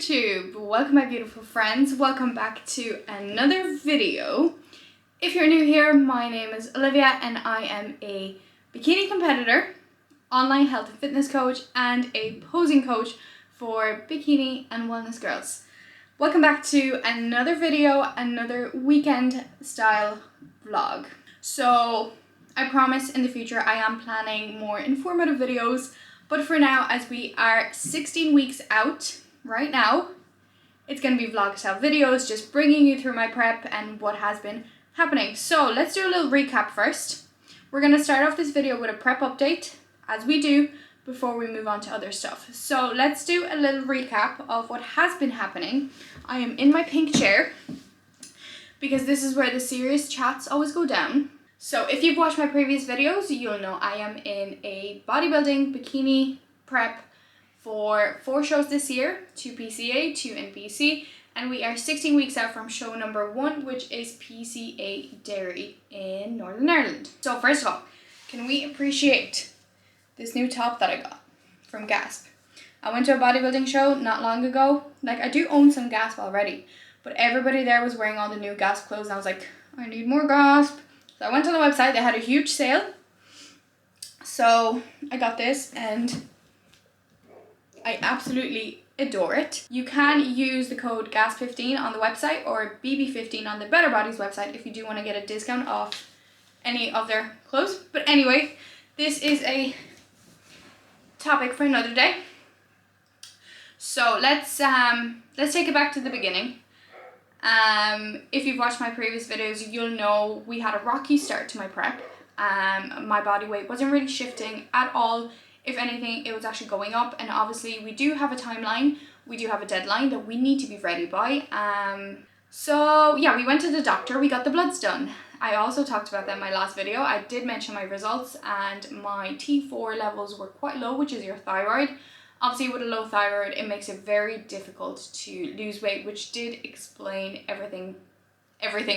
YouTube! Welcome my beautiful friends, welcome back to another video. If you're new here, my name is Olivia and I am a bikini competitor, online health and fitness coach and a posing coach for bikini and wellness girls. Welcome back to another video, another weekend style vlog. So I promise in the future I am planning more informative videos, but for now, as we are 16 weeks out right now, it's going to be vlog style videos, just bringing you through my prep and what has been happening. So let's do a little recap first. We're going to start off this video with a prep update, as we do, before we move on to other stuff. So let's do a little recap of what has been happening. I am in my pink chair, because this is where the serious chats always go down. So if you've watched my previous videos, you'll know I am in a bodybuilding bikini prep for 4 shows this year, 2 PCA, 2 NPC, and we are 16 weeks out from show number 1, which is PCA Derry in Northern Ireland. So first of all, can we appreciate this new top that I got from Gasp? I went to a bodybuilding show not long ago. Like, I do own some Gasp already, but everybody there was wearing all the new Gasp clothes and I was like, I need more Gasp. So I went on the website, they had a huge sale. So I got this and I absolutely adore it. You can use the code GAS15 on the website or BB15 on the Better Bodies website if you do want to get a discount off any of their clothes. But anyway, this is a topic for another day. So let's take it back to the beginning. If you've watched my previous videos, you'll know we had a rocky start to my prep. My body weight wasn't really shifting at all. If anything, it was actually going up, and obviously we do have a timeline, we do have a deadline that we need to be ready by. So yeah, we went to the doctor, we got the bloods done. I also talked about that in my last video. I did mention my results and my T4 levels were quite low, which is your thyroid. Obviously with a low thyroid, it makes it very difficult to lose weight, which did explain everything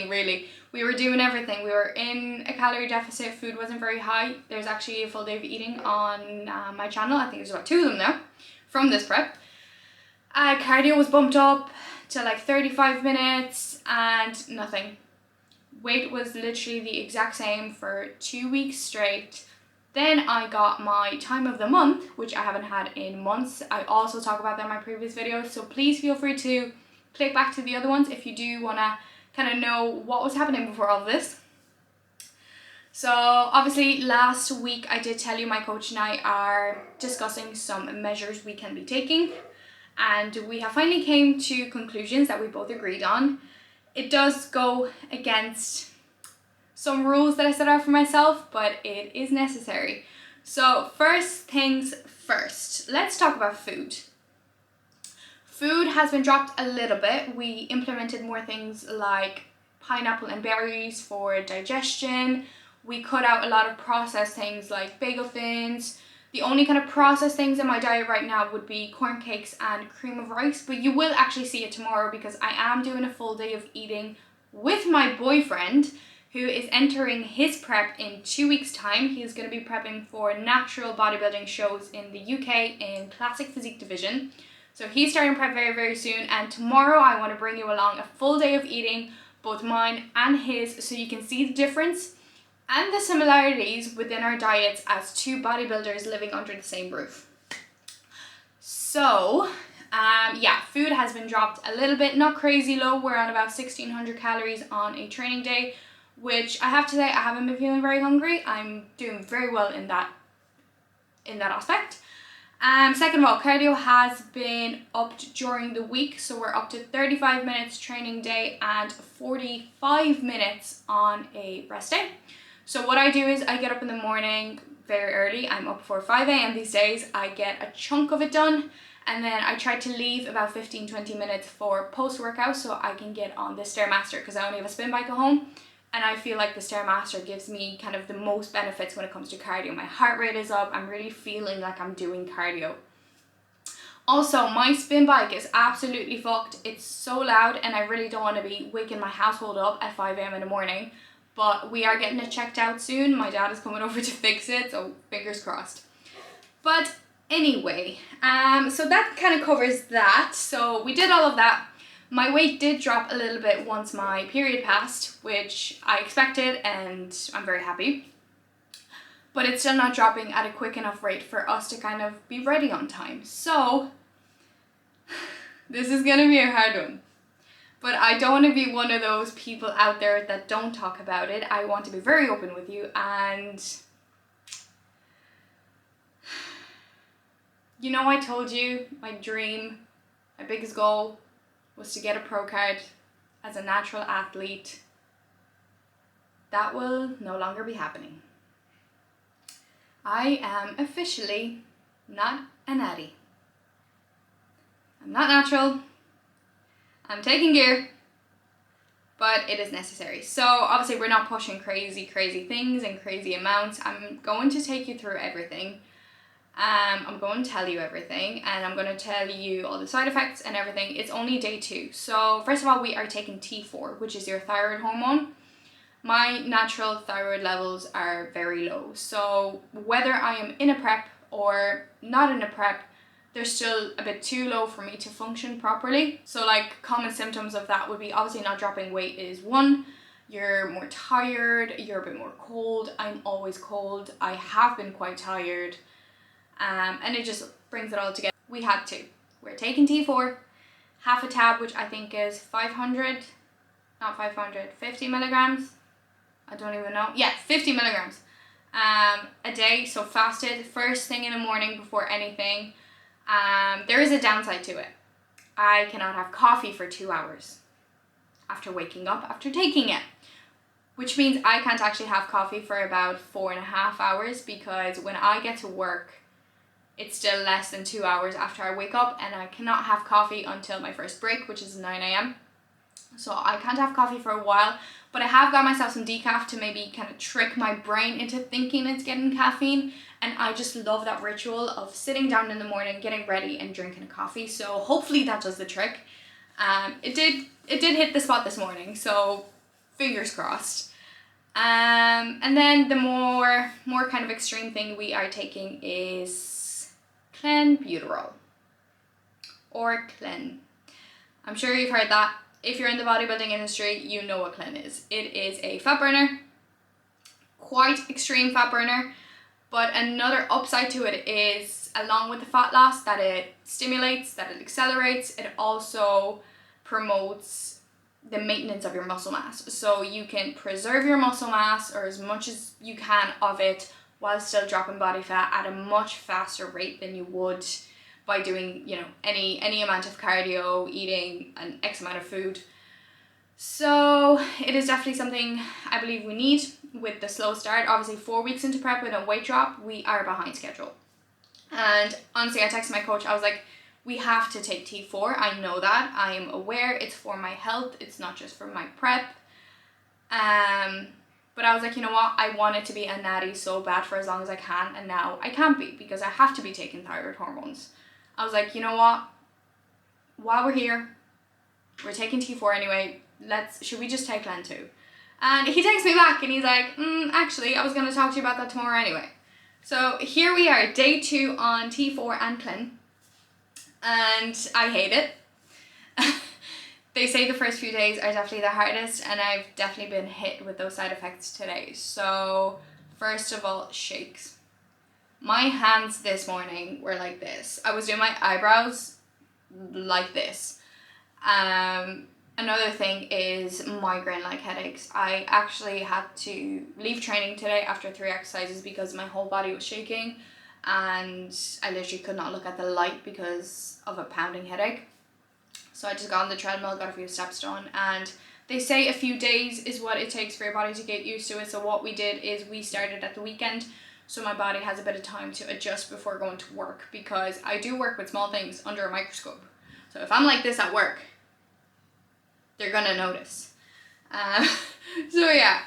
really. We were doing everything. We were in a calorie deficit, food wasn't very high. There's actually a full day of eating on my channel. I think there's about 2 of them now from this prep. Cardio was bumped up to like 35 minutes and nothing. Weight was literally the exact same for 2 weeks straight. Then I got my time of the month, which I haven't had in months. I also talk about that in my previous videos, so please feel free to click back to the other ones if you do want to kind of know what was happening before all of this. So obviously last week I did tell you my coach and I are discussing some measures we can be taking, and we have finally came to conclusions that we both agreed on. It does go against some rules that I set out for myself, but it is necessary. So first things first, let's talk about food. Food has been dropped a little bit. We implemented more things like pineapple and berries for digestion. We cut out a lot of processed things like bagel thins. The only kind of processed things in my diet right now would be corn cakes and cream of rice, but you will actually see it tomorrow because I am doing a full day of eating with my boyfriend, who is entering his prep in 2 weeks' time. He is going to be prepping for natural bodybuilding shows in the UK in classic physique division. So he's starting prep very, very soon, and tomorrow I want to bring you along a full day of eating, both mine and his, so you can see the difference and the similarities within our diets as 2 bodybuilders living under the same roof. So yeah, food has been dropped a little bit, not crazy low. We're on about 1600 calories on a training day, which I have to say I haven't been feeling very hungry. I'm doing very well in that aspect. Second of all, cardio has been upped during the week, so we're up to 35 minutes training day and 45 minutes on a rest day. So what I do is I get up in the morning very early. I'm up for 5 a.m. these days. I get a chunk of it done, and then I try to leave about 15-20 minutes for post-workout so I can get on the Stairmaster, because I only have a spin bike at home. And I feel like the Stairmaster gives me kind of the most benefits when it comes to cardio. My heart rate is up. I'm really feeling like I'm doing cardio. Also, my spin bike is absolutely fucked. It's so loud and I really don't want to be waking my household up at 5 a.m. in the morning. But we are getting it checked out soon. My dad is coming over to fix it, so fingers crossed. But Anyway, so that kind of covers that. So we did all of that. My weight did drop a little bit once my period passed, which I expected, and I'm very happy. But it's still not dropping at a quick enough rate for us to kind of be ready on time. So this is gonna be a hard one. But I don't want to be one of those people out there that don't talk about it. I want to be very open with you, and you know, I told you my dream, my biggest goal was to get a pro card as a natural athlete. That will no longer be happening. I am officially not a natty. I'm not natural. I'm taking gear, but it is necessary. So obviously we're not pushing crazy things and crazy amounts. I'm going to take you through everything. I'm going to tell you everything, and I'm going to tell you all the side effects and everything. It's only day 2. So first of all, we are taking T4, which is your thyroid hormone. My natural thyroid levels are very low. So whether I am in a prep or not in a prep, they're still a bit too low for me to function properly. So like common symptoms of that would be obviously not dropping weight is 1, you're more tired, you're a bit more cold. I'm always cold. I have been quite tired. And it just brings it all together. We had to. We're taking T4, half a tab, which I think is 50 milligrams. I don't even know. Yeah, 50 milligrams a day. So fasted first thing in the morning before anything. There is a downside to it. I cannot have coffee for 2 hours after waking up, after taking it. Which means I can't actually have coffee for about 4.5 hours, because when I get to work, it's still less than 2 hours after I wake up, and I cannot have coffee until my first break, which is 9 a.m. So I can't have coffee for a while, but I have got myself some decaf to maybe kind of trick my brain into thinking it's getting caffeine, and I just love that ritual of sitting down in the morning, getting ready and drinking a coffee. So hopefully that does the trick. It did hit the spot this morning, so fingers crossed. And then the more kind of extreme thing we are taking is clenbuterol, or clen. I'm sure you've heard that. If you're in the bodybuilding industry, you know what clen is. It is a fat burner, quite extreme fat burner, but another upside to it is, along with the fat loss that it stimulates, that it accelerates, it also promotes the maintenance of your muscle mass. So you can preserve your muscle mass, or as much as you can of it, while still dropping body fat at a much faster rate than you would by doing, you know, any amount of cardio, eating an X amount of food. So it is definitely something I believe we need with the slow start. Obviously 4 weeks into prep with a weight drop, we are behind schedule. And honestly, I texted my coach, I was like, we have to take T4. I know that. I am aware it's for my health. It's not just for my prep. But I was like, you know what? I want it to be a natty so bad for as long as I can. And now I can't be, because I have to be taking thyroid hormones. I was like, you know what? While we're here, we're taking T4 anyway. Should we just take Len too? And he texts me back and he's like, actually, I was going to talk to you about that tomorrow anyway. So here we are, day 2 on T4 and Clen. And I hate it. They say the first few days are definitely the hardest, and I've definitely been hit with those side effects today. So first of all, shakes. My hands this morning were like this. I was doing my eyebrows like this. Another thing is migraine-like headaches. I actually had to leave training today after 3 exercises because my whole body was shaking, and I literally could not look at the light because of a pounding headache. So I just got on the treadmill, got a few steps done, and they say a few days is what it takes for your body to get used to it. So what we did is we started at the weekend, so my body has a bit of time to adjust before going to work, because I do work with small things under a microscope. So if I'm like this at work, they're gonna notice. So yeah,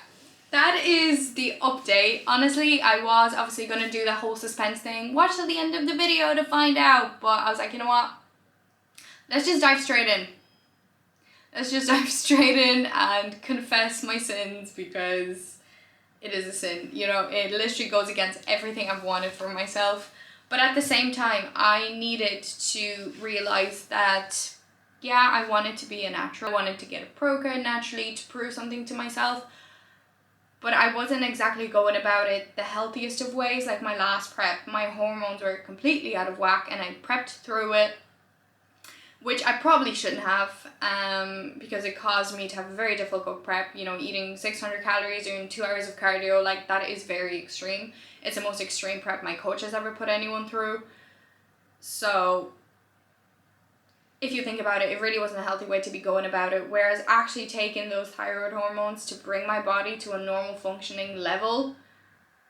that is the update. Honestly, I was obviously gonna do the whole suspense thing, watch till the end of the video to find out, but I was like, you know what? Let's just dive straight in. Let's just dive straight in and confess my sins, because it is a sin. You know, it literally goes against everything I've wanted for myself. But at the same time, I needed to realize that, yeah, I wanted to be a natural. I wanted to get a pro-card naturally to prove something to myself. But I wasn't exactly going about it the healthiest of ways. Like my last prep, my hormones were completely out of whack and I prepped through it, which I probably shouldn't have, because it caused me to have a very difficult prep. You know, eating 600 calories, doing 2 hours of cardio, like that is very extreme. It's the most extreme prep my coach has ever put anyone through. So if you think about it, it really wasn't a healthy way to be going about it. Whereas actually taking those thyroid hormones to bring my body to a normal functioning level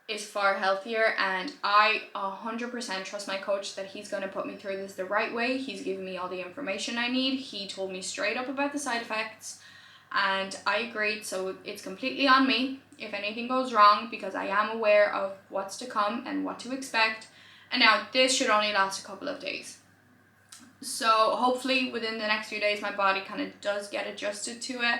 is far healthier, and I 100% trust my coach that he's going to put me through this the right way. He's given me all the information I need. He told me straight up about the side effects and I agreed, so it's completely on me if anything goes wrong, because I am aware of what's to come and what to expect. And now this should only last a couple of days. So hopefully within the next few days my body kind of does get adjusted to it.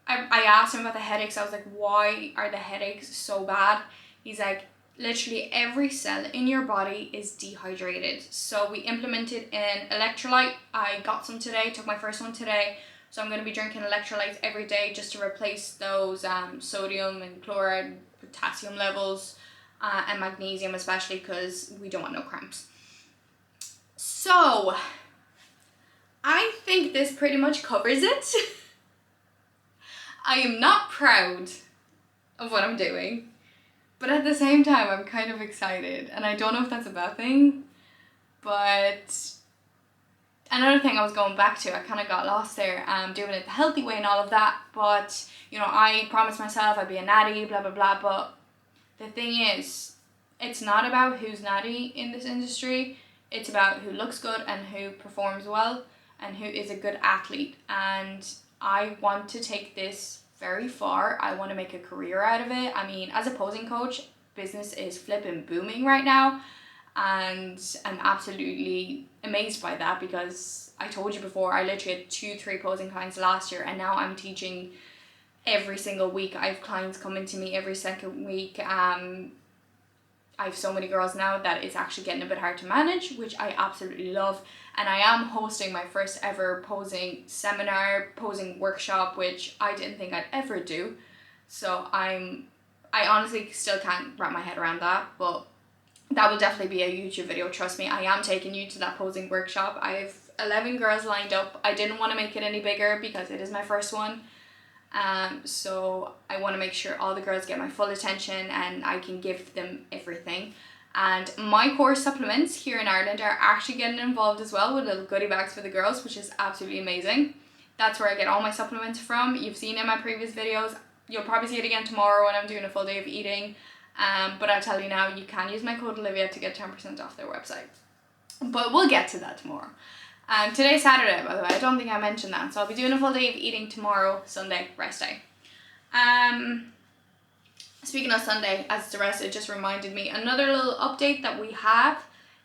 I asked him about the headaches. I was like, why are the headaches so bad? He's like, literally every cell in your body is dehydrated. So we implemented an electrolyte. I got some today, took my first one today. So I'm going to be drinking electrolytes every day just to replace those sodium and chloride, potassium levels, and magnesium especially, because we don't want no cramps. So I think this pretty much covers it. I am not proud of what I'm doing, but at the same time I'm kind of excited, and I don't know if that's a bad thing. But another thing I was going back to, I kind of got lost there, doing it the healthy way and all of that. But you know, I promised myself I'd be a natty, blah blah blah. But the thing is, it's not about who's natty in this industry. It's about who looks good and who performs well and who is a good athlete. And I want to take this very far. I want to make a career out of it. I mean, as a posing coach, business is flipping booming right now, and I'm absolutely amazed by that, because I told you before, I literally had 2-3 posing clients last year, and now I'm teaching every single week. I have clients coming to me every second week. I have so many girls now that it's actually getting a bit hard to manage, which I absolutely love. And I am hosting my first ever posing seminar, posing workshop, which I didn't think I'd ever do. So I honestly still can't wrap my head around that, but that will definitely be a YouTube video. Trust me, I am taking you to that posing workshop. I have 11 girls lined up. I didn't want to make it any bigger because it is my first one. So I want to make sure all the girls get my full attention and I can give them everything. And my core supplements here in Ireland are actually getting involved as well, with little goodie bags for the girls, which is absolutely amazing. That's where I get all my supplements from. You've seen in my previous videos. You'll probably see it again tomorrow when I'm doing a full day of eating. But I'll tell you now, you can use my code Olivia to get 10% off their website. But we'll get to that tomorrow. Today's Saturday, by the way. I don't think I mentioned that. So I'll be doing a full day of eating tomorrow, Sunday, rest day. Speaking of Sunday, as the rest, it just reminded me, another little update that we have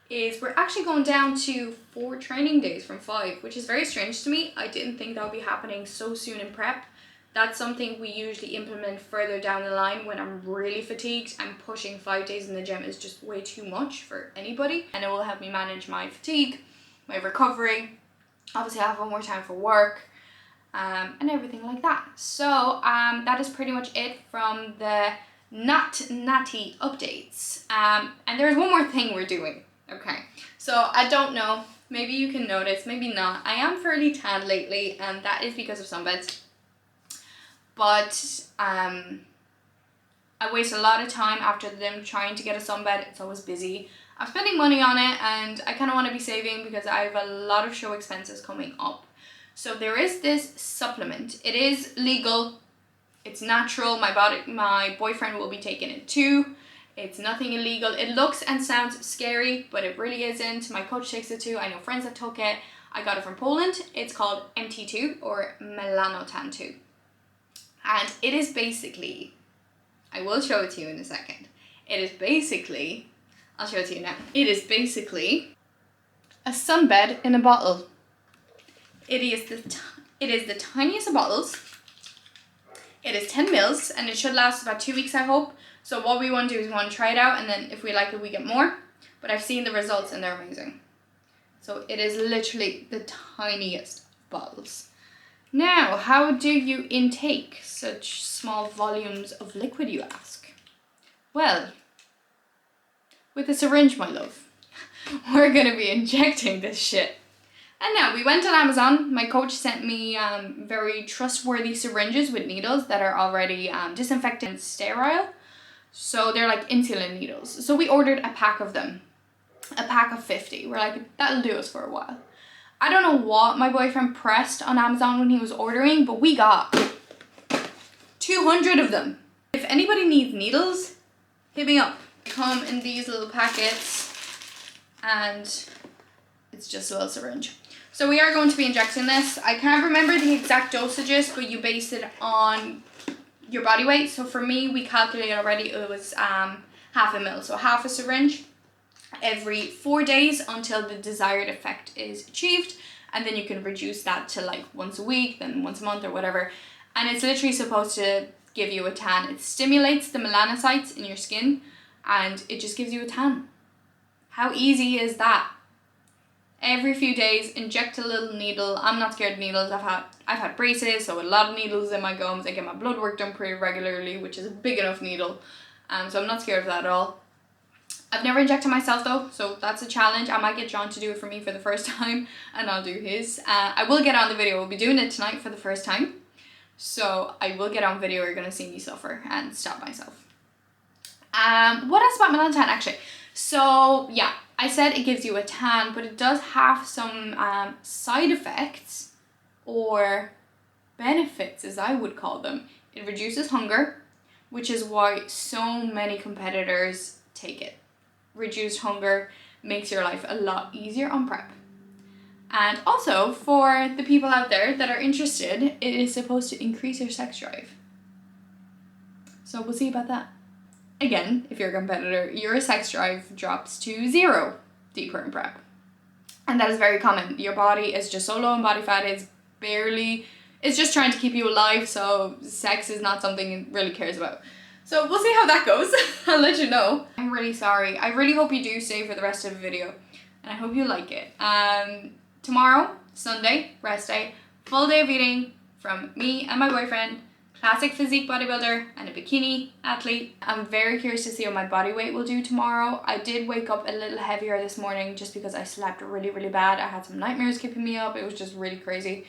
is we're actually going down to 4 training days from 5, which is very strange to me. I didn't think that would be happening so soon in prep. That's something we usually implement further down the line when I'm really fatigued, and pushing 5 days in the gym is just way too much for anybody. And it will help me manage my fatigue, my recovery. Obviously I have one more time for work, and everything like that. So that is pretty much it from the not natty updates. And there's one more thing we're doing. Okay, so I don't know, maybe you can notice, maybe not. I am fairly tan lately, and that is because of sunbeds. But I waste a lot of time after them trying to get a sunbed. It's always busy. I'm spending money on it, and I kind of want to be saving because I have a lot of show expenses coming up. So there is this supplement. It is legal. It's natural. My boyfriend will be taking it too. It's nothing illegal. It looks and sounds scary, but it really isn't. My coach takes it too. I know friends that took it. I got it from Poland. It's called MT2 or Melanotan 2. And it is basically, I will show it to you in a second. It is basically, I'll show it to you now. It is basically a sunbed in a bottle. It is the tiniest of bottles. It is 10 mils and it should last about 2 weeks, I hope. So what we want to do is we want to try it out, and then if we like it, we get more. but I've seen the results and they're amazing. So it is literally the tiniest bottles. Now, how do you intake such small volumes of liquid, you ask? Well, with a syringe, my love. We're gonna be injecting this shit. And now, we went on Amazon. My coach sent me very trustworthy syringes with needles that are already disinfected and sterile. So they're like insulin needles. So we ordered a pack of them. A pack of 50. We're like, that'll do us for a while. I don't know what my boyfriend pressed on Amazon when he was ordering, but we got 200 of them. If anybody needs needles, hit me up. They come in these little packets and it's just a little syringe. So we are going to be injecting this. I can't remember the exact dosages, but you base it on your body weight. So for me, we calculated already it was half a mil, so half a syringe every 4 days until the desired effect is achieved, and then you can reduce that to like once a week, then once a month or whatever. And it's literally supposed to give you a tan. It stimulates the melanocytes in your skin and it just gives you a tan. How easy is that? Every few days, inject a little needle. I'm not scared of needles. I've had braces, so a lot of needles in my gums. I get my blood work done pretty regularly, which is a big enough needle. So I'm not scared of that at all. I've never injected myself though, so that's a challenge. I might get John to do it for me for the first time and I'll do his. I will get on the video. We'll be doing it tonight for the first time. So I will get on video. You're going to see me suffer and stop myself. What else about Milan tan actually? So yeah, I said it gives you a tan, but it does have some side effects or benefits, as I would call them. It reduces hunger, which is why so many competitors take it. Reduced hunger makes your life a lot easier on prep. And also, for the people out there that are interested, it is supposed to increase your sex drive. So we'll see about that. Again, if you're a competitor, your sex drive drops to 0 deeper in prep. And that is very common. Your body is just so low in body fat, it's just trying to keep you alive, so sex is not something it really cares about. So we'll see how that goes. I'll let you know. I'm really sorry. I really hope you do stay for the rest of the video. And I hope you like it. Tomorrow, Sunday, rest day, full day of eating from me and my boyfriend. Classic physique bodybuilder and a bikini athlete. I'm very curious to see what my body weight will do tomorrow. I did wake up a little heavier this morning just because I slept really, really bad. I had some nightmares keeping me up. It was just really crazy.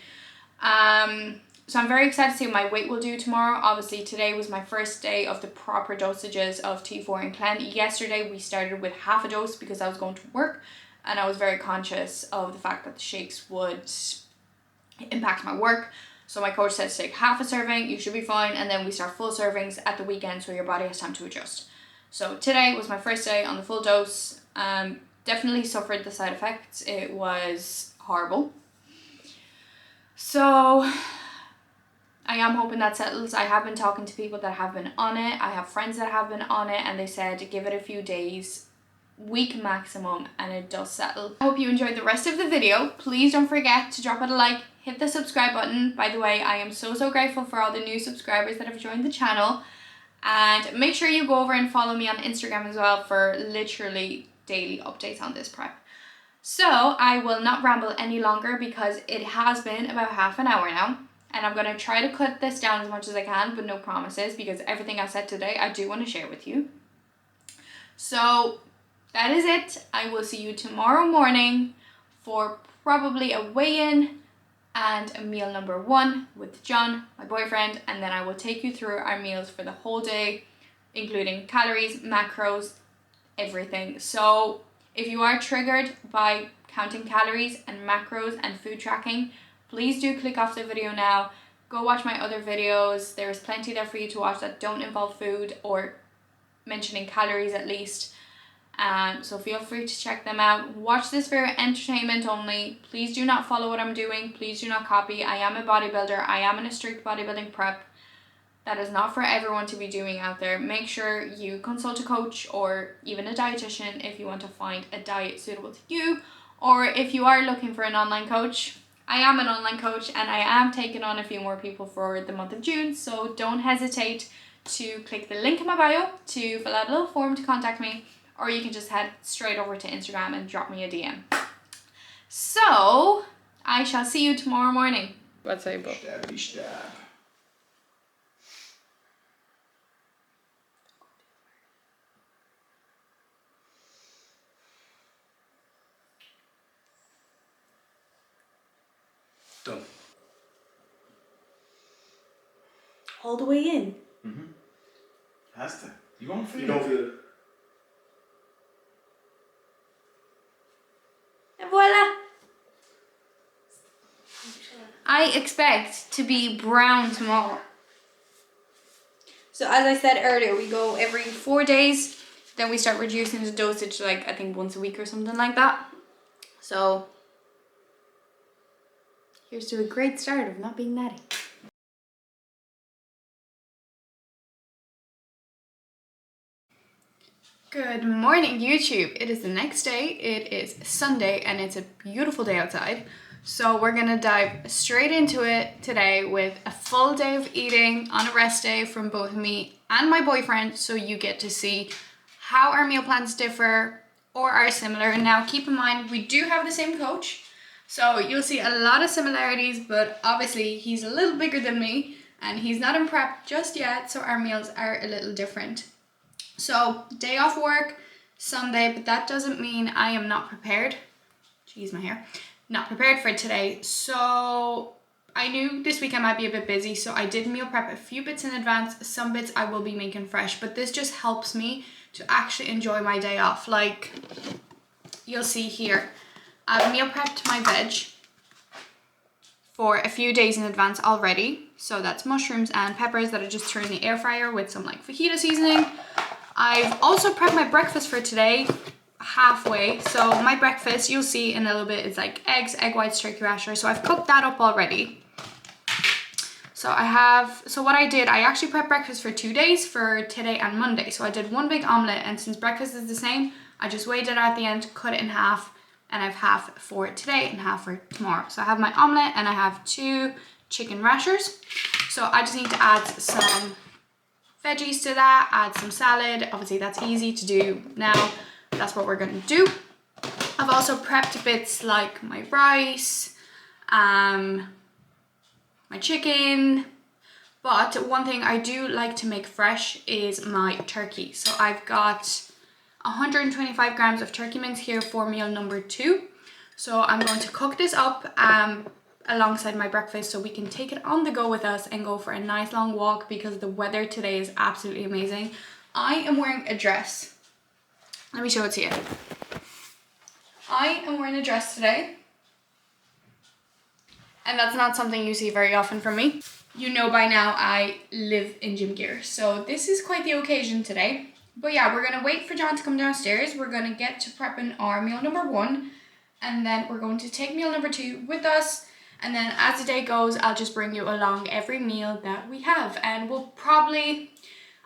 So I'm very excited to see what my weight will do tomorrow. Obviously today was my first day of the proper dosages of T4 and Clen. Yesterday we started with half a dose because I was going to work and I was very conscious of the fact that the shakes would impact my work. So my coach said to take half a serving, you should be fine, and then we start full servings at the weekend so your body has time to adjust. So today was my first day on the full dose. Definitely suffered the side effects. It was horrible. So I am hoping that settles. I have been talking to people that have been on it. I have friends that have been on it and they said give it a few days, week maximum, and it does settle. I hope you enjoyed the rest of the video. Please don't forget to drop it a like, hit the subscribe button. By the way, I am so grateful for all the new subscribers that have joined the channel. And make sure you go over and follow me on Instagram as well for literally daily updates on this prep. So I will not ramble any longer because it has been about half an hour now. And I'm going to try to cut this down as much as I can, but no promises because everything I said today I do want to share with you. So that is it. I will see you tomorrow morning for probably a weigh-in and a meal number 1 with John, my boyfriend, and then I will take you through our meals for the whole day, including calories, macros, everything. So if you are triggered by counting calories and macros and food tracking, please do click off the video now. Go watch my other videos. There is plenty there for you to watch that don't involve food or mentioning calories at least. So feel free to check them out. Watch this for entertainment only. Please do not follow what I'm doing. Please do not copy. I am a bodybuilder. I am in a strict bodybuilding prep. That is not for everyone to be doing out there. Make sure you consult a coach or even a dietitian if you want to find a diet suitable to you, or if you are looking for an online coach. I am an online coach and I am taking on a few more people for the month of June, so don't hesitate to click the link in my bio to fill out a little form to contact me, or you can just head straight over to Instagram and drop me a DM. So, I shall see you tomorrow morning. What's say, Bo? Stabby stab. Done. All the way in. Mm-hmm. Has to. You won't feel it. You don't feel it. And voila! I expect to be brown tomorrow. So as I said earlier, we go every 4 days. Then we start reducing the dosage to like, I think once a week or something like that. So here's to a great start of not being natty. Good morning, YouTube. It is the next day. It is Sunday and it's a beautiful day outside. So we're gonna dive straight into it today with a full day of eating on a rest day from both me and my boyfriend. So you get to see how our meal plans differ or are similar. Now keep in mind, we do have the same coach. So you'll see a lot of similarities, but obviously he's a little bigger than me and he's not in prep just yet. So our meals are a little different. So day off work, Sunday, but that doesn't mean I am not prepared. Jeez, my hair. Not prepared for today. So I knew this week I might be a bit busy, so I did meal prep a few bits in advance. Some bits I will be making fresh, but this just helps me to actually enjoy my day off. Like you'll see here, I've meal prepped my veg for a few days in advance already. So that's mushrooms and peppers that I just threw in the air fryer with some like fajita seasoning. I've also prepped my breakfast for today halfway. So my breakfast, you'll see in a little bit, is like eggs, egg whites, turkey rashers. So I've cooked that up already. So what I did, I actually prepped breakfast for 2 days, for today and Monday. So I did one big omelette, and since breakfast is the same, I just weighed it at the end, cut it in half, and I've half for today and half for tomorrow. So I have my omelette and I have 2 chicken rashers. So I just need to add some veggies to that, add some salad. Obviously that's easy to do now. That's what we're gonna do. I've also prepped bits like my rice, my chicken, but one thing I do like to make fresh is my turkey. So I've got 125 grams of turkey mince here for meal number 2. So I'm going to cook this up alongside my breakfast so we can take it on the go with us and go for a nice long walk because the weather today is absolutely amazing. I am wearing a dress. Let me show it to you. I am wearing a dress today. And that's not something you see very often from me. You know by now I live in gym gear. So this is quite the occasion today. But yeah, we're gonna wait for John to come downstairs. We're gonna get to prepping our meal number 1. And then we're going to take meal number 2 with us. And then as the day goes, I'll just bring you along every meal that we have. And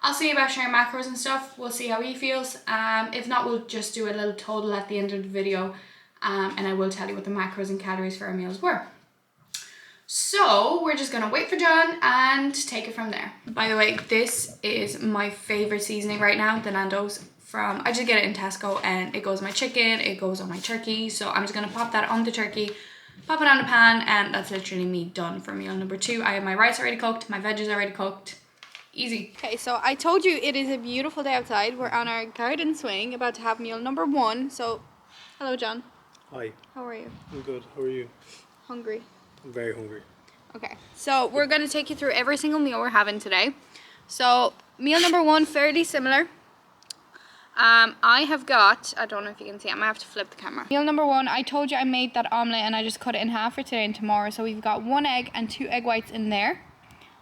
I'll see about sharing macros and stuff. We'll see how he feels. If not, we'll just do a little total at the end of the video. And I will tell you what the macros and calories for our meals were. So we're just gonna wait for John and take it from there. By the way, this is my favorite seasoning right now, the Nando's I just get it in Tesco, and it goes on my chicken, it goes on my turkey. So I'm just gonna pop that on the turkey, pop it on the pan, and that's literally me done for meal number 2. I have my rice already cooked, my veg is already cooked. Easy. Okay, so I told you it is a beautiful day outside. We're on our garden swing, about to have meal number 1. So, hello John. Hi. How are you? I'm good. How are you? Hungry. I'm very hungry. Okay, so we're gonna take you through every single meal we're having today. So, meal number 1, fairly similar. I have got, I don't know if you can see, I might have to flip the camera. Meal number 1, I told you I made that omelette and I just cut it in half for today and tomorrow. So we've got 1 egg and 2 egg whites in there.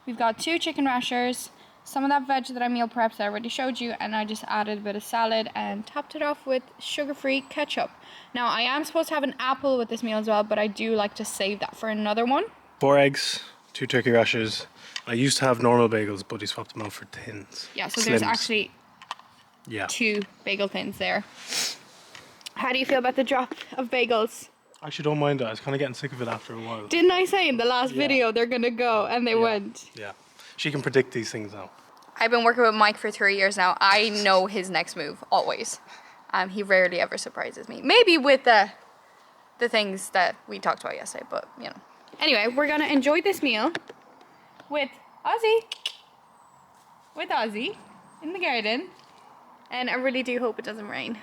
We've got 2 chicken rashers, some of that veg that I meal prepped I already showed you, and I just added a bit of salad and topped it off with sugar-free ketchup. Now I am supposed to have an apple with this meal as well, but I do like to save that for another one. 4 eggs, 2 turkey rashers. I used to have normal bagels, but he swapped them out for tins. Yeah, so there's Slims. actually 2 bagel thins there. How do you feel about the drop of bagels? I actually don't mind that. I was kind of getting sick of it after a while. Didn't I say in the last video they're gonna go, and they went? Yeah. She can predict these things now. I've been working with Mike for 3 years now. I know his next move, always. He rarely ever surprises me. Maybe with the things that we talked about yesterday, but you know. Anyway, we're gonna enjoy this meal with Ozzy in the garden, and I really do hope it doesn't rain,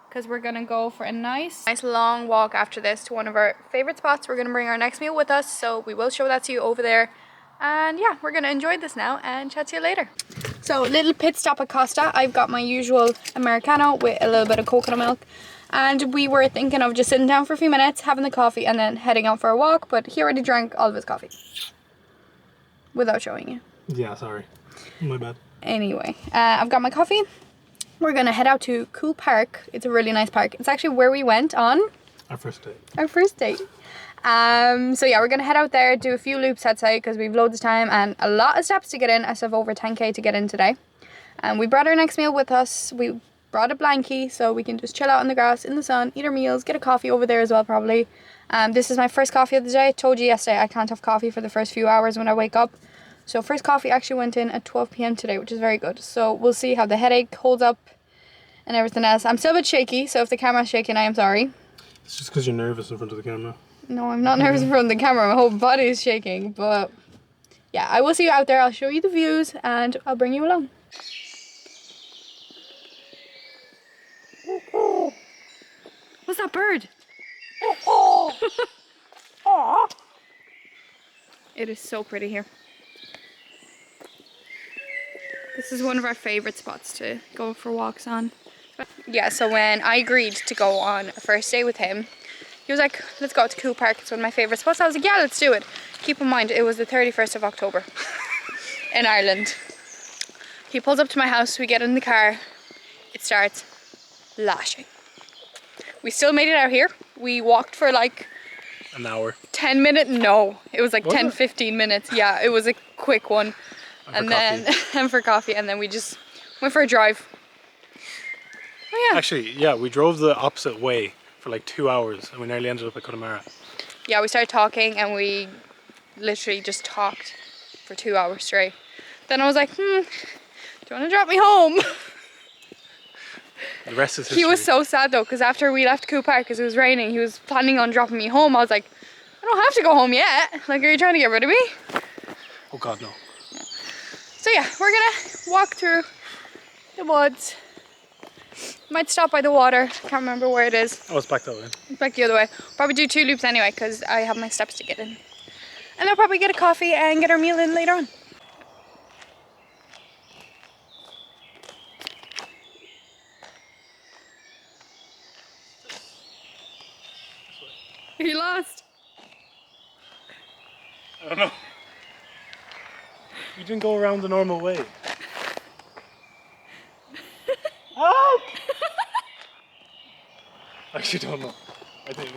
because we're gonna go for a nice long walk after this to one of our favorite spots. We're gonna bring our next meal with us, so we will show that to you over there. And yeah, we're gonna enjoy this now and chat to you later. So, little pit stop at Costa. I've got my usual Americano with a little bit of coconut milk. And we were thinking of just sitting down for a few minutes, having the coffee, and then heading out for a walk. But he already drank all of his coffee. Without showing you. Yeah, sorry. My bad. Anyway, I've got my coffee. We're gonna head out to Cool Park. It's a really nice park. It's actually where we went on Our first date. our first date. So yeah, we're gonna head out there, do a few loops outside because we've loads of time and a lot of steps to get in. I still have over 10k to get in today. And we brought our next meal with us. We brought a blankie so we can just chill out on the grass in the sun, eat our meals, get a coffee over there as well probably. This is my first coffee of the day. I told you yesterday I can't have coffee for the first few hours when I wake up. So first coffee actually went in at 12 p.m. today, which is very good. So we'll see how the headache holds up and everything else. I'm still a bit shaky, so if the camera's shaking, I am sorry. It's just because you're nervous in front of the camera. No, I'm not nervous in front of the camera. My whole body is shaking, but yeah, I will see you out there. I'll show you the views and I'll bring you along. What's that bird? It is so pretty here. This is one of our favorite spots to go for walks on. Yeah, so when I agreed to go on a first date with him, he was like, let's go to Cool Park, it's one of my favourite spots. I was like, yeah, let's do it. Keep in mind, it was the 31st of October in Ireland. He pulls up to my house, we get in the car, it starts lashing. We still made it out here. We walked for like an hour. 10 minutes, no, it was like Was 10, it? 15 minutes. Yeah, it was a quick one. And For coffee, and then we just went for a drive. Oh yeah. Actually, yeah, we drove the opposite way for like 2 hours and we nearly ended up at Connemara. Yeah, we started talking and we literally just talked for 2 hours straight. Then I was like, do you want to drop me home? The rest is history. He was so sad though, because after we left Cool Park, because it was raining, he was planning on dropping me home. I was like, I don't have to go home yet. Like, are you trying to get rid of me? Oh God, no. So yeah, we're gonna walk through the woods. Might stop by the water. Can't remember where it is. Oh, it's back that way. It's back the other way. Probably do 2 loops anyway, because I have my steps to get in. And I'll probably get a coffee and get our meal in later on. You lost. I don't know. You didn't go around the normal way. Help! I actually don't know. I think.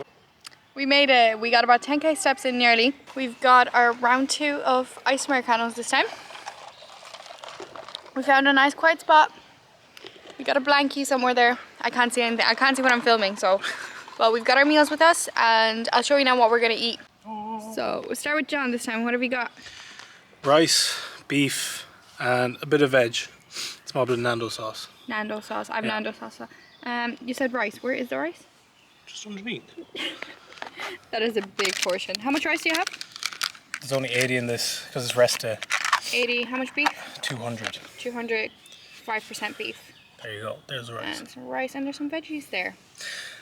We got about 10k steps in nearly. We've got our round 2 of ice Americanos this time. We found a nice quiet spot. We got a blankie somewhere there. I can't see anything. I can't see what I'm filming, so. Well, we've got our meals with us and I'll show you now what we're gonna eat. So we'll start with John this time. What have we got? Rice, beef, and a bit of veg. Small bit of Nando sauce. Nando sauce. I have Yeah. Nando sauce. You said rice. Where is the rice? Just underneath. That is a big portion. How much rice do you have? There's only 80 in this because it's rest day. 80. How much beef? 200. 200. 5% beef. There you go. There's the rice. And some rice, and there's some veggies there.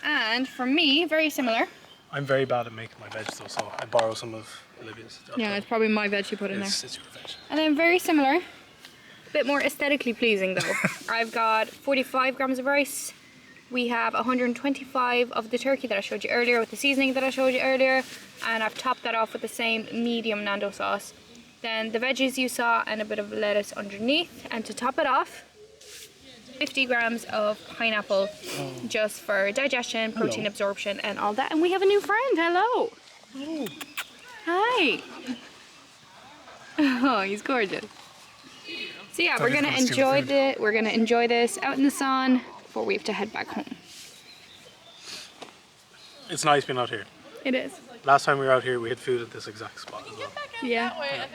And for me, very similar. I'm very bad at making my veg though, so I borrow some of Olivia's. Yeah, it's probably my veg you put in there. It's your veg. And then very similar, bit more aesthetically pleasing though. I've got 45 grams of rice. We have 125 of the turkey that I showed you earlier with the seasoning that I showed you earlier. And I've topped that off with the same medium Nando sauce. Then the veggies you saw and a bit of lettuce underneath. And to top it off, 50 grams of pineapple just for digestion, protein absorption and all that. And we have a new friend. Hello. Oh. Hi. Oh, he's gorgeous. So yeah, we're gonna enjoy this out in the sun before we have to head back home. It's nice being out here. It is. Last time we were out here, we had food at this exact spot as well. Yeah.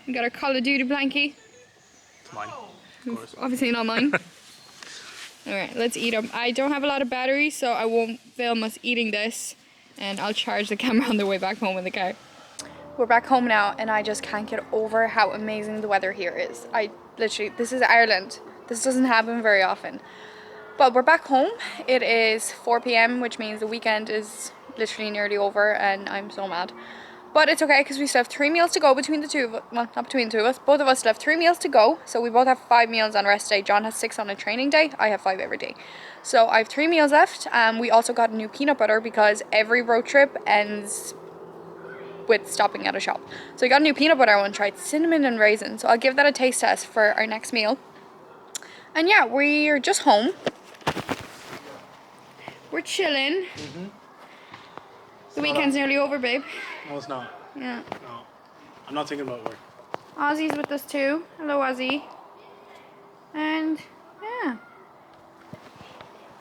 We got our Call of Duty blankie. It's mine, of course. Obviously not mine. Alright, let's eat them. I don't have a lot of battery, so I won't film us eating this. And I'll charge the camera on the way back home in the car. We're back home now, and I just can't get over how amazing the weather here is. This is Ireland. This doesn't happen very often. But we're back home. It is 4 p.m, which means the weekend is literally nearly over, and I'm so mad. But it's okay, because we still have 3 meals to go between the two of us. Well, not between the two of us. Both of us still have 3 meals to go. So we both have 5 meals on rest day. John has 6 on a training day. I have 5 every day. So I have 3 meals left. We also got new peanut butter because every road trip ends with stopping at a shop. So we got a new peanut butter. I want to try it. Cinnamon and raisin. So I'll give that a taste test for our next meal. And yeah, we're just home. We're chilling. The weekend's nearly over, babe. No, it's not. Yeah. No. I'm not thinking about work. Ozzy's with us too. Hello, Ozzy. And yeah.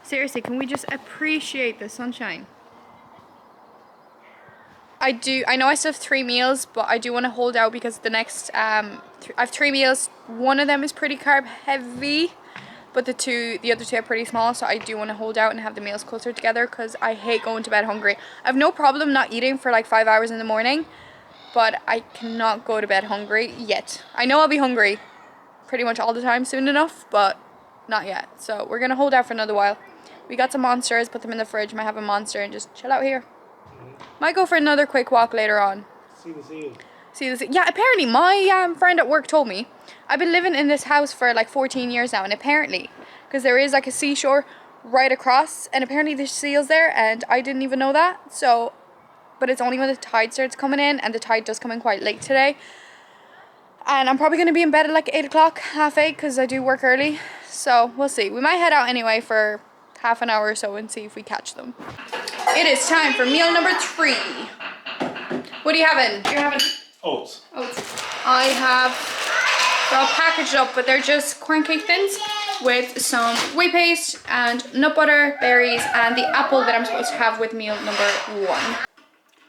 Seriously, can we just appreciate the sunshine? I know I still have 3 meals, but I do want to hold out because the next, I have 3 meals. One of them is pretty carb heavy, but the other 2 are pretty small, so I do want to hold out and have the meals closer together because I hate going to bed hungry. I have no problem not eating for like 5 hours in the morning, but I cannot go to bed hungry yet. I know I'll be hungry pretty much all the time soon enough, but not yet. So we're going to hold out for another while. We got some Monsters, put them in the fridge, might have a Monster and just chill out here. Might go for another quick walk later on. See the seal. See this? Yeah, apparently my friend at work told me. I've been living in this house for like 14 years now, and apparently, because there is like a seashore right across, and apparently there's seals there, and I didn't even know that. So, but it's only when the tide starts coming in, and the tide does come in quite late today. And I'm probably going to be in bed at like 8 o'clock, half 8, because I do work early. So we'll see. We might head out anyway for half an hour or so and see if we catch them. It is time for meal number 3. What are you having? You're having Oats. oats. I have, they're all packaged up, but they're just corn cake thins with some whey paste and nut butter, berries, and the apple that I'm supposed to have with meal number 1.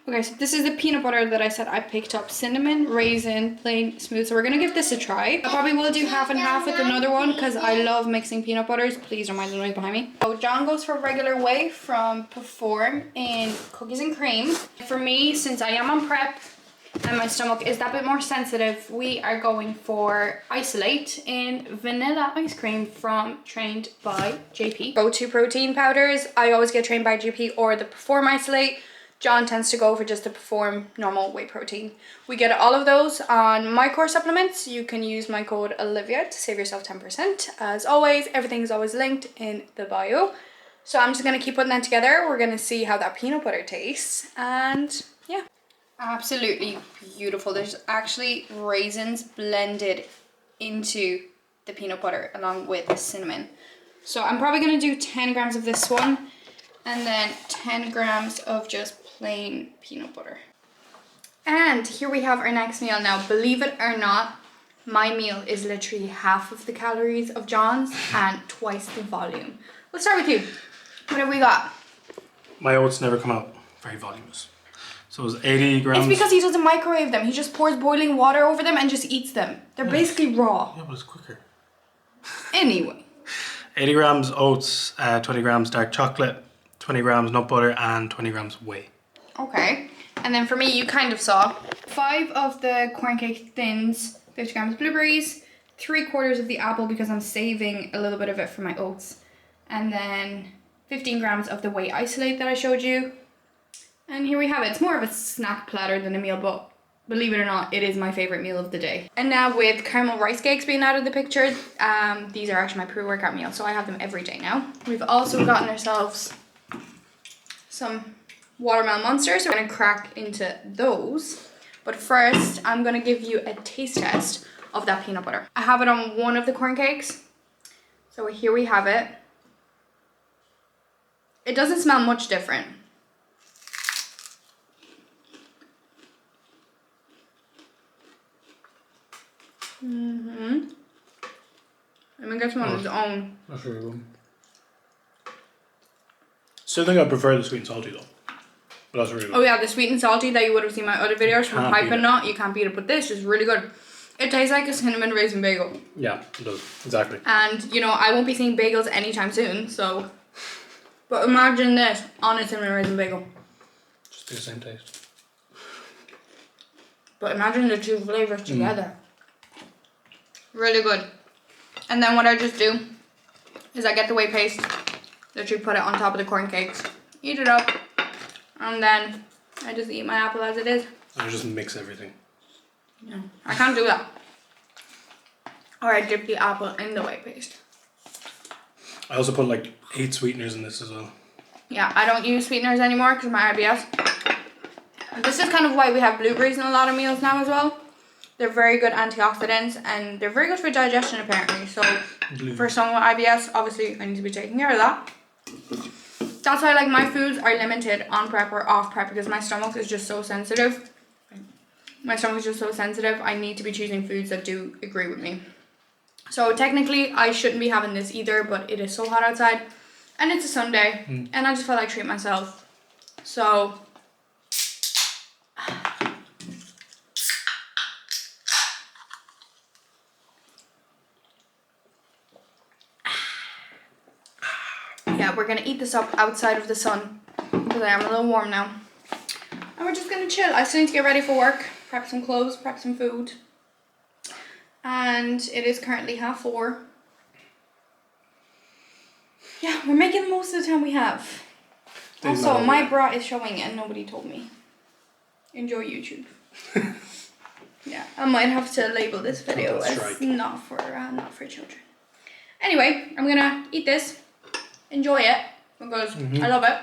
Okay, so this is the peanut butter that I said I picked up. Cinnamon, raisin, plain, smooth. So we're gonna give this a try. I probably will do half and half with another one because I love mixing peanut butters. Please don't mind the noise behind me. So John goes for regular whey from Perform in cookies and cream. For me, since I am on prep and my stomach is that bit more sensitive, we are going for Isolate in vanilla ice cream from Trained by JP. Go-to protein powders. I always get Trained by JP or the Perform Isolate. John tends to go for just the Perform normal whey protein. We get all of those on my core supplements. You can use my code Olivia to save yourself 10%. As always, everything is always linked in the bio. So I'm just going to keep putting that together. We're going to see how that peanut butter tastes. And yeah, absolutely beautiful. There's actually raisins blended into the peanut butter along with the cinnamon. So I'm probably going to do 10 grams of this one. And then 10 grams of just plain peanut butter. And here we have our next meal. Now, believe it or not, my meal is literally half of the calories of John's and twice the volume. We'll start with you. What have we got? My oats never come out very voluminous. So it was 80 grams. It's because he doesn't microwave them. He just pours boiling water over them and just eats them. They're basically raw. Yeah, but it's quicker. Anyway. 80 grams oats, 20 grams dark chocolate, 20 grams nut butter, and 20 grams whey. Okay. And then for me, you kind of saw 5 of the corn cake thins, 50 grams blueberries, 3/4 of the apple because I'm saving a little bit of it for my oats, and then 15 grams of the whey isolate that I showed you. And here we have it. It's more of a snack platter than a meal, but believe it or not, it is my favorite meal of the day. And now with caramel rice cakes being out of the picture, these are actually my pre-workout meal, so I have them every day now. We've also gotten ourselves some watermelon monsters. So we're gonna crack into those. But first, I'm gonna give you a taste test of that peanut butter. I have it on one of the corn cakes. So here we have it. It doesn't smell much different. Let me get some on its own. That's really good. Still think I prefer the sweet and salty though. But that's really good. Oh yeah, the sweet and salty that you would have seen my other videos from Can't Hype beat and it. Not, you can't beat it. But this is really good. It tastes like a cinnamon raisin bagel. Yeah, it does. Exactly. And, you know, I won't be seeing bagels anytime soon, so... But imagine this on a cinnamon raisin bagel. Just the same taste. But imagine the two flavours together. Really good. And then what I just do is I get the whey paste, literally put it on top of the corn cakes, eat it up, and then I just eat my apple as it is. I just mix everything. No, I can't do that. Or I dip the apple in the whey paste. I also put like 8 sweeteners in this as well. Yeah, I don't use sweeteners anymore because of my IBS. This is kind of why we have blueberries in a lot of meals now as well. They're very good antioxidants and they're very good for digestion apparently. So for someone with IBS, obviously I need to be taking care of that. That's why like my foods are limited on prep or off prep because my stomach is just so sensitive. My stomach is just so sensitive. I need to be choosing foods that do agree with me. So technically I shouldn't be having this either, but it is so hot outside and it's a Sunday and I just felt like treating myself. So yeah, we're gonna eat this up outside of the sun because I am a little warm now. And we're just gonna chill. I still need to get ready for work, prep some clothes, prep some food. And it is currently 4:30. Yeah, we're making the most of the time we have. Also, my bra is showing and nobody told me. Enjoy YouTube. Yeah, I might have to label this video as not for children. Anyway, I'm gonna eat this, enjoy it because I love it,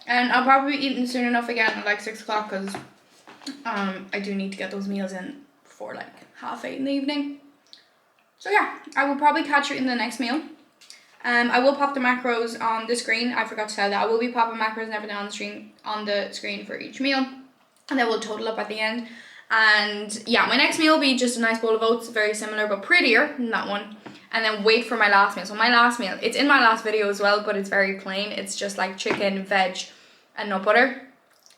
and I'll probably be eating soon enough again at like 6 o'clock because I do need to get those meals in before like 8:30 in the evening. So yeah, I will probably catch you in the next meal. I will pop the macros on the screen. I forgot to tell that. I will be popping macros and everything on the screen for each meal, and then we'll total up at the end. And yeah, my next meal will be just a nice bowl of oats, very similar but prettier than that one. And then wait for my last meal. So my last meal, it's in my last video as well, but it's very plain. It's just like chicken, veg, and nut butter.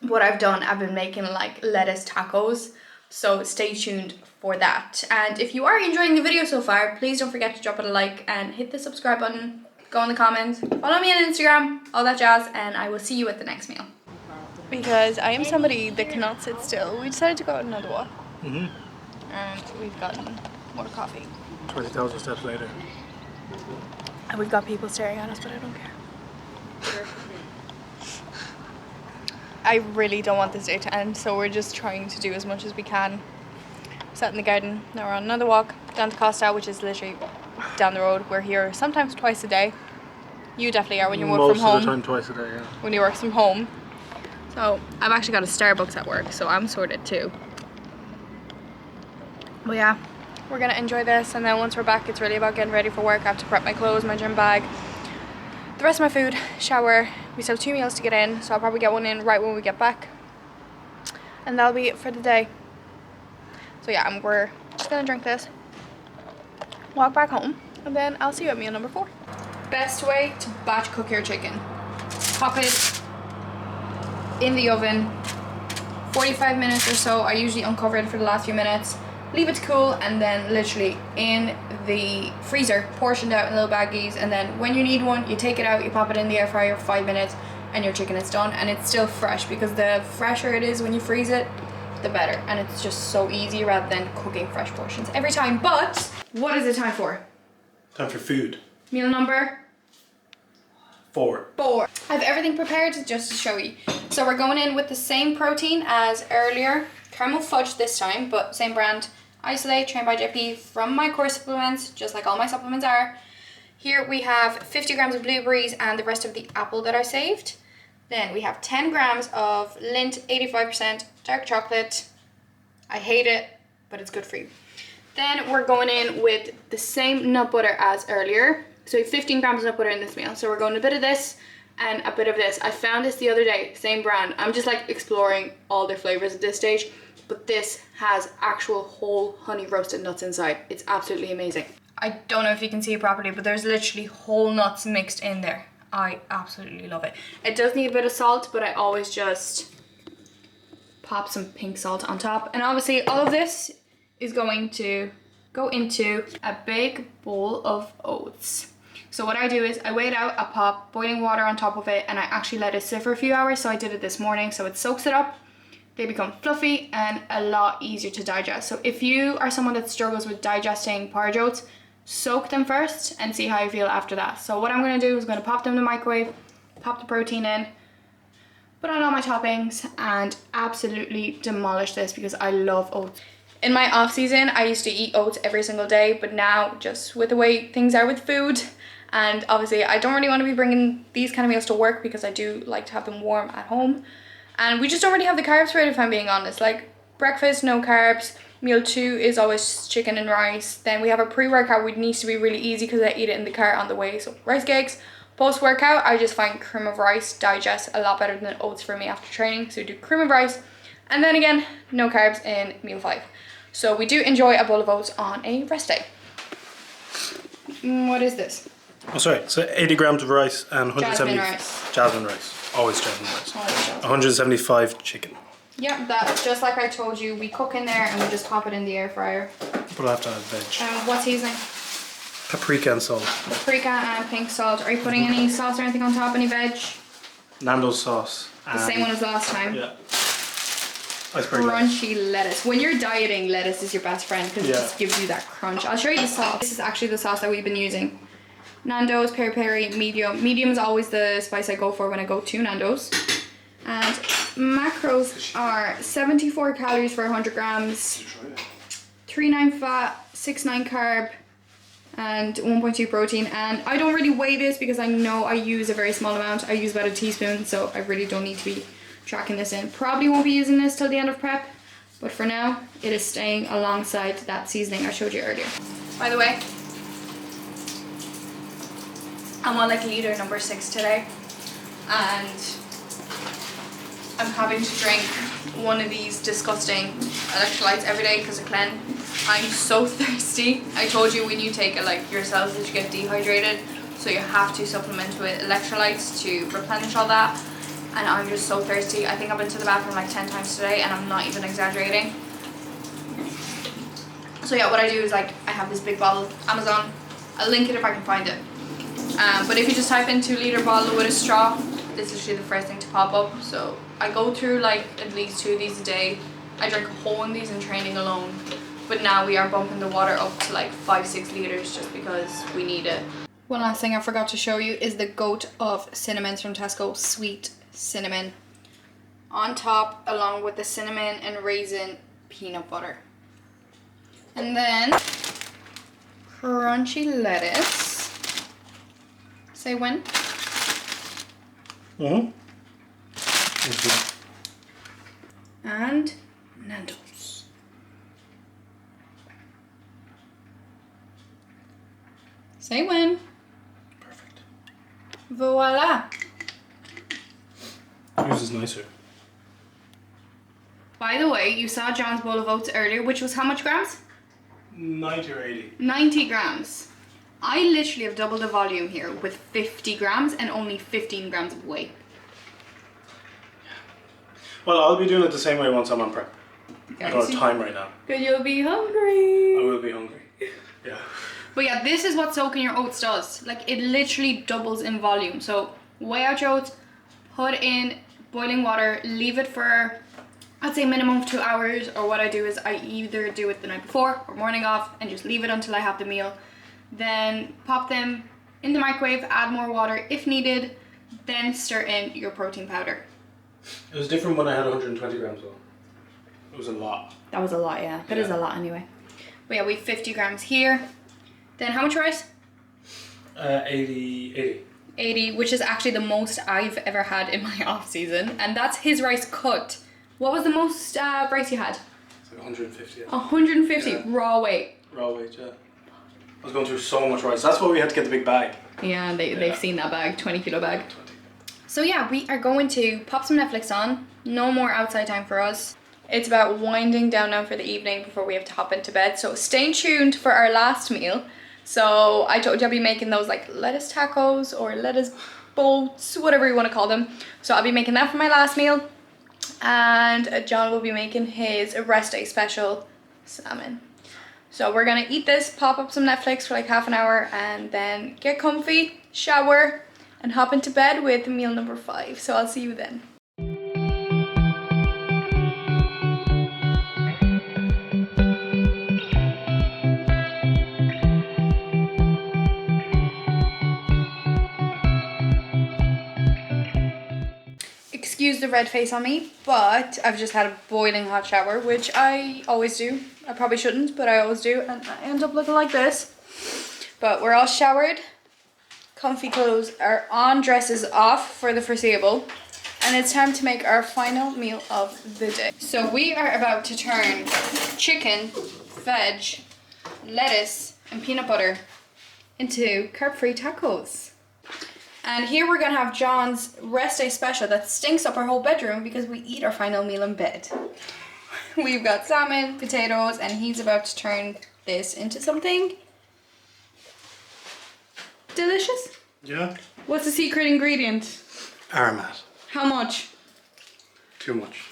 What I've done, I've been making like lettuce tacos. So stay tuned for that. And if you are enjoying the video so far, please don't forget to drop it a like and hit the subscribe button. Go in the comments, follow me on Instagram, all that jazz, and I will see you at the next meal. Because I am somebody that cannot sit still, we decided to go on another walk. And we've gotten more coffee. 20,000 steps later. And we've got people staring at us, but I don't care. I really don't want this day to end, so we're just trying to do as much as we can. Sat in the garden, now we're on another walk down to Costa, which is literally down the road. We're here sometimes twice a day. You definitely are when you work from home. Most of the time twice a day, yeah. When you work from home. So I've actually got a Starbucks at work, so I'm sorted too. But yeah, we're gonna enjoy this, and then once we're back, it's really about getting ready for work. I have to prep my clothes, my gym bag, the rest of my food, shower. We still have 2 meals to get in, so I'll probably get one in right when we get back. And that'll be it for the day. So yeah, we're just gonna drink this, walk back home, and then I'll see you at meal number 4. Best way to batch cook your chicken. Pop it in the oven, 45 minutes or so. I usually uncover it for the last few minutes, leave it to cool, and then literally in the freezer, portioned out in little baggies, and then when you need one, you take it out, you pop it in the air fryer for 5 minutes, and your chicken is done. And it's still fresh, because the fresher it is when you freeze it, the better. And it's just so easy rather than cooking fresh portions every time. But what is it time for? Time for food. Meal number 4. I have everything prepared just to show you. So we're going in with the same protein as earlier, caramel fudge this time, but same brand, Isolate, trained by JP, from my core supplements, just like all my supplements are. Here we have 50 grams of blueberries and the rest of the apple that I saved. Then we have 10 grams of Lindt 85% dark chocolate. I hate it, but it's good for you. Then we're going in with the same nut butter as earlier. So we have 15 grams of nut butter in this meal. So we're going a bit of this and a bit of this. I found this the other day, same brand. I'm just like exploring all their flavors at this stage. But this has actual whole honey roasted nuts inside. It's absolutely amazing. I don't know if you can see it properly, but there's literally whole nuts mixed in there. I absolutely love it. It does need a bit of salt, but I always just pop some pink salt on top. And obviously all of this is going to go into a big bowl of oats. So what I do is I weigh it out, I pop boiling water on top of it, and I actually let it sit for a few hours. So I did it this morning, so it soaks it up. They become fluffy and a lot easier to digest. So if you are someone that struggles with digesting porridge oats, soak them first and see how you feel after that. So what I'm going to do is going to pop them in the microwave, pop the protein in, put on all my toppings, and absolutely demolish this because I love oats. In my off season, I used to eat oats every single day, but now just with the way things are with food, and obviously I don't really want to be bringing these kind of meals to work because I do like to have them warm at home. And we just don't really have the carbs for it, if I'm being honest. Like breakfast, no carbs. Meal 2 is always chicken and rice. Then we have a pre-workout, which needs to be really easy because I eat it in the car on the way. So rice cakes. Post-workout, I just find cream of rice digests a lot better than oats for me after training. So we do cream of rice. And then again, no carbs in meal 5. So we do enjoy a bowl of oats on a rest day. What is this? Oh, sorry. So 80 grams of rice and 170. Jasmine rice. Jasmine rice. Always jasmine rice. Always jasmine. 175 chicken. Yep, that's just like I told you. We cook in there and we just pop it in the air fryer. But I have to add veg. What seasoning? Paprika and salt. Paprika and pink salt. Are you putting any sauce or anything on top? Any veg? Nando's sauce. The same one as last time. Yeah. Iceberg lettuce. Crunchy lettuce. When you're dieting, lettuce is your best friend because it just gives you that crunch. I'll show you the sauce. This is actually the sauce that we've been using. Nando's peri peri medium. Medium is always the spice I go for when I go to Nando's. And macros are 74 calories for 100 grams, 3.9 fat, 6.9 carb, and 1.2 protein. And I don't really weigh this because I know I use a very small amount. I use about a teaspoon, so I really don't need to be tracking this in. Probably won't be using this till the end of prep, but for now, it is staying alongside that seasoning I showed you earlier. By the way, I'm on like liter number 6 today, and I'm having to drink one of these disgusting electrolytes every day because of Clen. I'm so thirsty. I told you when you take it like your cells that you get dehydrated, so you have to supplement with electrolytes to replenish all that. And I'm just so thirsty. I think I've been to the bathroom like 10 times today, and I'm not even exaggerating. So yeah, what I do is like I have this big bottle, Amazon. I'll link it if I can find it. But if you just type in 2 liter bottle with a straw, this is literally the first thing to pop up. So I go through like at least 2 of these a day. I drink a whole one of these in training alone. But now we are bumping the water up to like 5-6 liters just because we need it. One last thing I forgot to show you is the goat of cinnamons from Tesco, sweet cinnamon. On top, along with the cinnamon and raisin peanut butter. And then crunchy lettuce. Say when? And Nando's. Say when. Perfect. Voila. Yours is nicer. By the way, you saw John's bowl of oats earlier, which was how much grams? 90 or 80. 90 grams. I literally have double the volume here with 50 grams and only 15 grams of whey. Well, I'll be doing it the same way once I'm on prep. I don't have time right now. Because you'll be hungry. I will be hungry. Yeah. But yeah, this is what soaking your oats does. Like, it literally doubles in volume. So, weigh out your oats, put in boiling water, leave it for, I'd say minimum of 2 hours. Or what I do is I either do it the night before or morning off and just leave it until I have the meal. Then pop them in the microwave, add more water if needed, then stir in your protein powder. It was different when I had 120 grams though. It was a lot. That was a lot, yeah. That is a lot anyway. But yeah, we have 50 grams here. Then how much rice? 80. 80, which is actually the most I've ever had in my off season. And that's his rice cut. What was the most rice you had? It's like 150. 150 raw weight. Raw weight, yeah. I was going through so much rice. That's why we had to get the big bag. Yeah, they've seen that bag, 20 kilo bag. 20. So yeah, we are going to pop some Netflix on. No more outside time for us. It's about winding down now for the evening before we have to hop into bed. So stay tuned for our last meal. So I told you I'll be making those like lettuce tacos or lettuce boats, whatever you want to call them. So I'll be making that for my last meal. And John will be making his rest day special salmon. So we're gonna eat this, pop up some Netflix for like half an hour, and then get comfy, shower, and hop into bed with meal number 5. So I'll see you then. Excuse the red face on me, but I've just had a boiling hot shower, which I always do. I probably shouldn't, but I always do, and I end up looking like this. But we're all showered, comfy clothes are on, dresses off for the foreseeable, and it's time to make our final meal of the day. So we are about to turn chicken, veg, lettuce, and peanut butter into carb-free tacos. And here we're gonna have John's rest day special that stinks up our whole bedroom because we eat our final meal in bed. We've got salmon, potatoes, and he's about to turn this into something delicious. Yeah. What's the secret ingredient? Aromat. How much? Too much.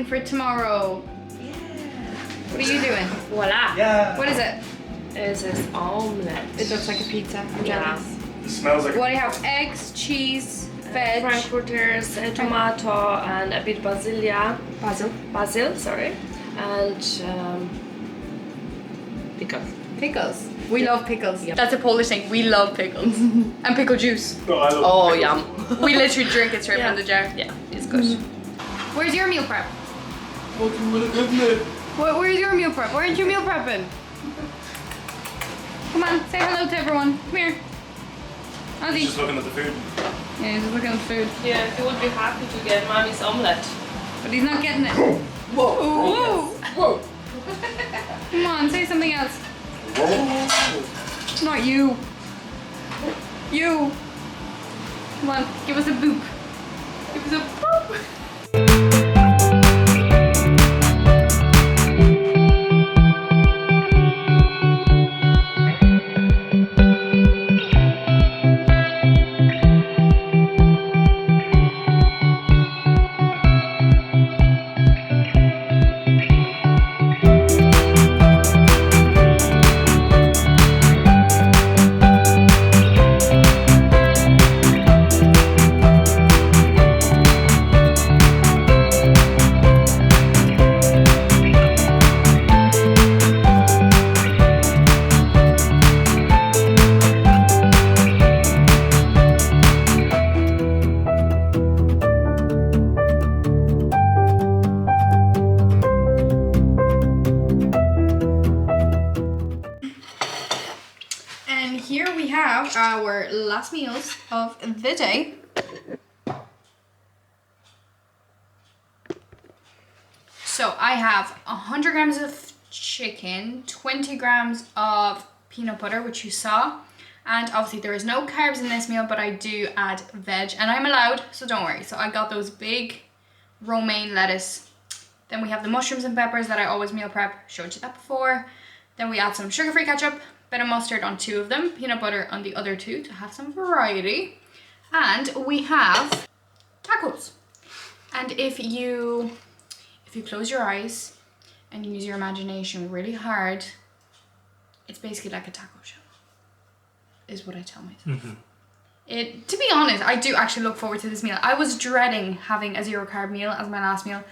For tomorrow. Yeah. What are you doing? Voila. Yeah. What is it? This is omelette. It looks like a pizza. I'm Yeah. jealous. It smells like. What do you have? Eggs, cheese, veg, Frankfurters, tomato, and a bit basil, sorry, and pickles. pickles. We love pickles. Yep. That's a Polish thing. We love pickles. And pickle juice. No, I love Oh, pickles. yum. We literally drink it straight from the jar. Yeah, it's good. Where's your meal prep? Fucking with a good mood. Where's your meal prep? Why aren't you meal prepping? Come on, say hello to everyone. Come here. Ozzy. Just looking at the food. Yeah, he's just looking at the food. Yeah, he would be happy to get mommy's omelette. But he's not getting it. Whoa. Whoa. Whoa. Come on, say something else. Whoa. Not you. You. Come on, give us a boop. Give us a boop. Here we have our last meals of the day. So I have 100 grams of chicken, 20 grams of peanut butter, which you saw. And obviously there is no carbs in this meal, but I do add veg and I'm allowed, so don't worry. So I got those big romaine lettuce. Then we have the mushrooms and peppers that I always meal prep, showed you that before. Then we add some sugar-free ketchup, bit of mustard on 2 of them, peanut butter on the other 2 to have some variety. And we have tacos. And if you close your eyes and use your imagination really hard, it's basically like a taco shell, is what I tell myself. Mm-hmm. To be honest, I do actually look forward to this meal. I was dreading having a 0 carb meal as my last meal,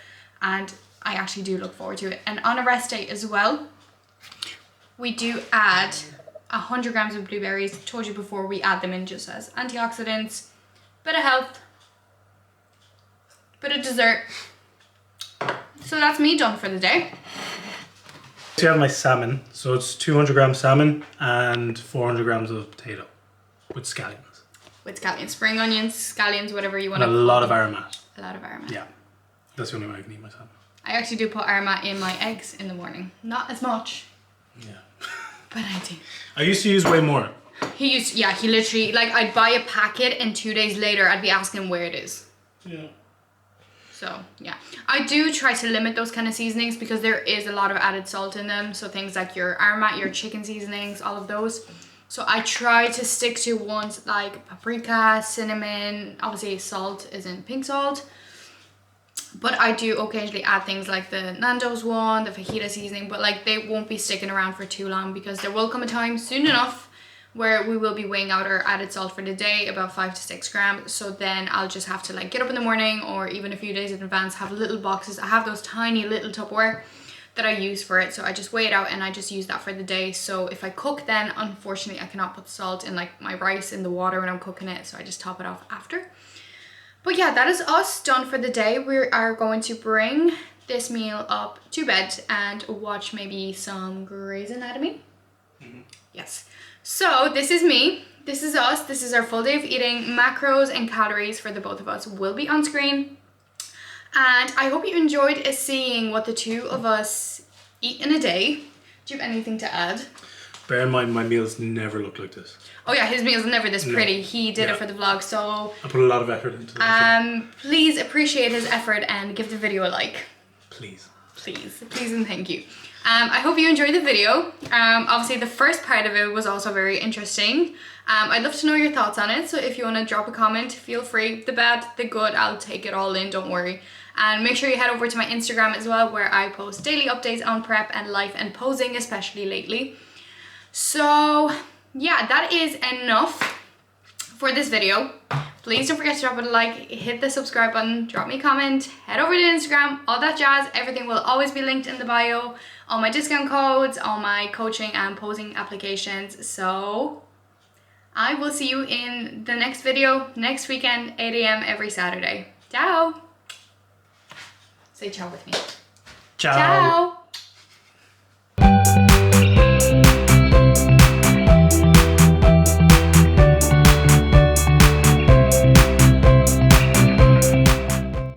and I actually do look forward to it. And on a rest day as well, we do add 100 grams of blueberries. Told you before, we add them in just as antioxidants, bit of health, bit of dessert. So that's me done for the day. So you have my salmon. So it's 200 grams salmon and 400 grams of potato with scallions. With scallions, spring onions, scallions, whatever you want And to. a lot of aromat. A lot of aromat. Yeah, that's the only way I can eat my salmon. I actually do put aromat in my eggs in the morning. Not as much, Yeah. but I do. I used to use way more. He literally, like, I'd buy a packet and 2 days later I'd be asking him where it is. Yeah. So yeah, I do try to limit those kind of seasonings because there is a lot of added salt in them. So things like your aromat, your chicken seasonings, all of those. So I try to stick to ones like paprika, cinnamon, obviously salt isn't pink salt. But I do occasionally add things like the Nando's one, the fajita seasoning, but like they won't be sticking around for too long because there will come a time soon enough where we will be weighing out our added salt for the day, about 5 to 6 grams. So then I'll just have to like get up in the morning or even a few days in advance, have little boxes. I have those tiny little Tupperware that I use for it. So I just weigh it out and I just use that for the day. So if I cook, then unfortunately I cannot put salt in like my rice in the water when I'm cooking it. So I just top it off after. But yeah, that is us done for the day. We are going to bring this meal up to bed and watch maybe some Grey's Anatomy. Yes. So this is me, this is us, this is our full day of eating. Macros and calories for the both of us will be on screen. And I hope you enjoyed seeing what the two of us eat in a day. Do you have anything to add? Bear in mind, my meals never look like this. Oh yeah, his meals are never this pretty. He did Yeah. it for the vlog, so I put a lot of effort into this. please appreciate his effort and give the video a like. Please. Please and thank you. I hope you enjoyed the video. Obviously the first part of it was also very interesting. I'd love to know your thoughts on it, so if you want to drop a comment, feel free. The bad, the good, I'll take it all in, don't worry. And make sure you head over to my Instagram as well, where I post daily updates on prep and life and posing, especially lately. So yeah, that is enough for this video. Please don't forget to drop it a like, hit the subscribe button, drop me a comment, head over to Instagram, all that jazz. Everything will always be linked in the bio. All my discount codes, all my coaching and posing applications. So I will see you in the next video next weekend, 8 AM every Saturday. Ciao. Say ciao with me. Ciao. Ciao.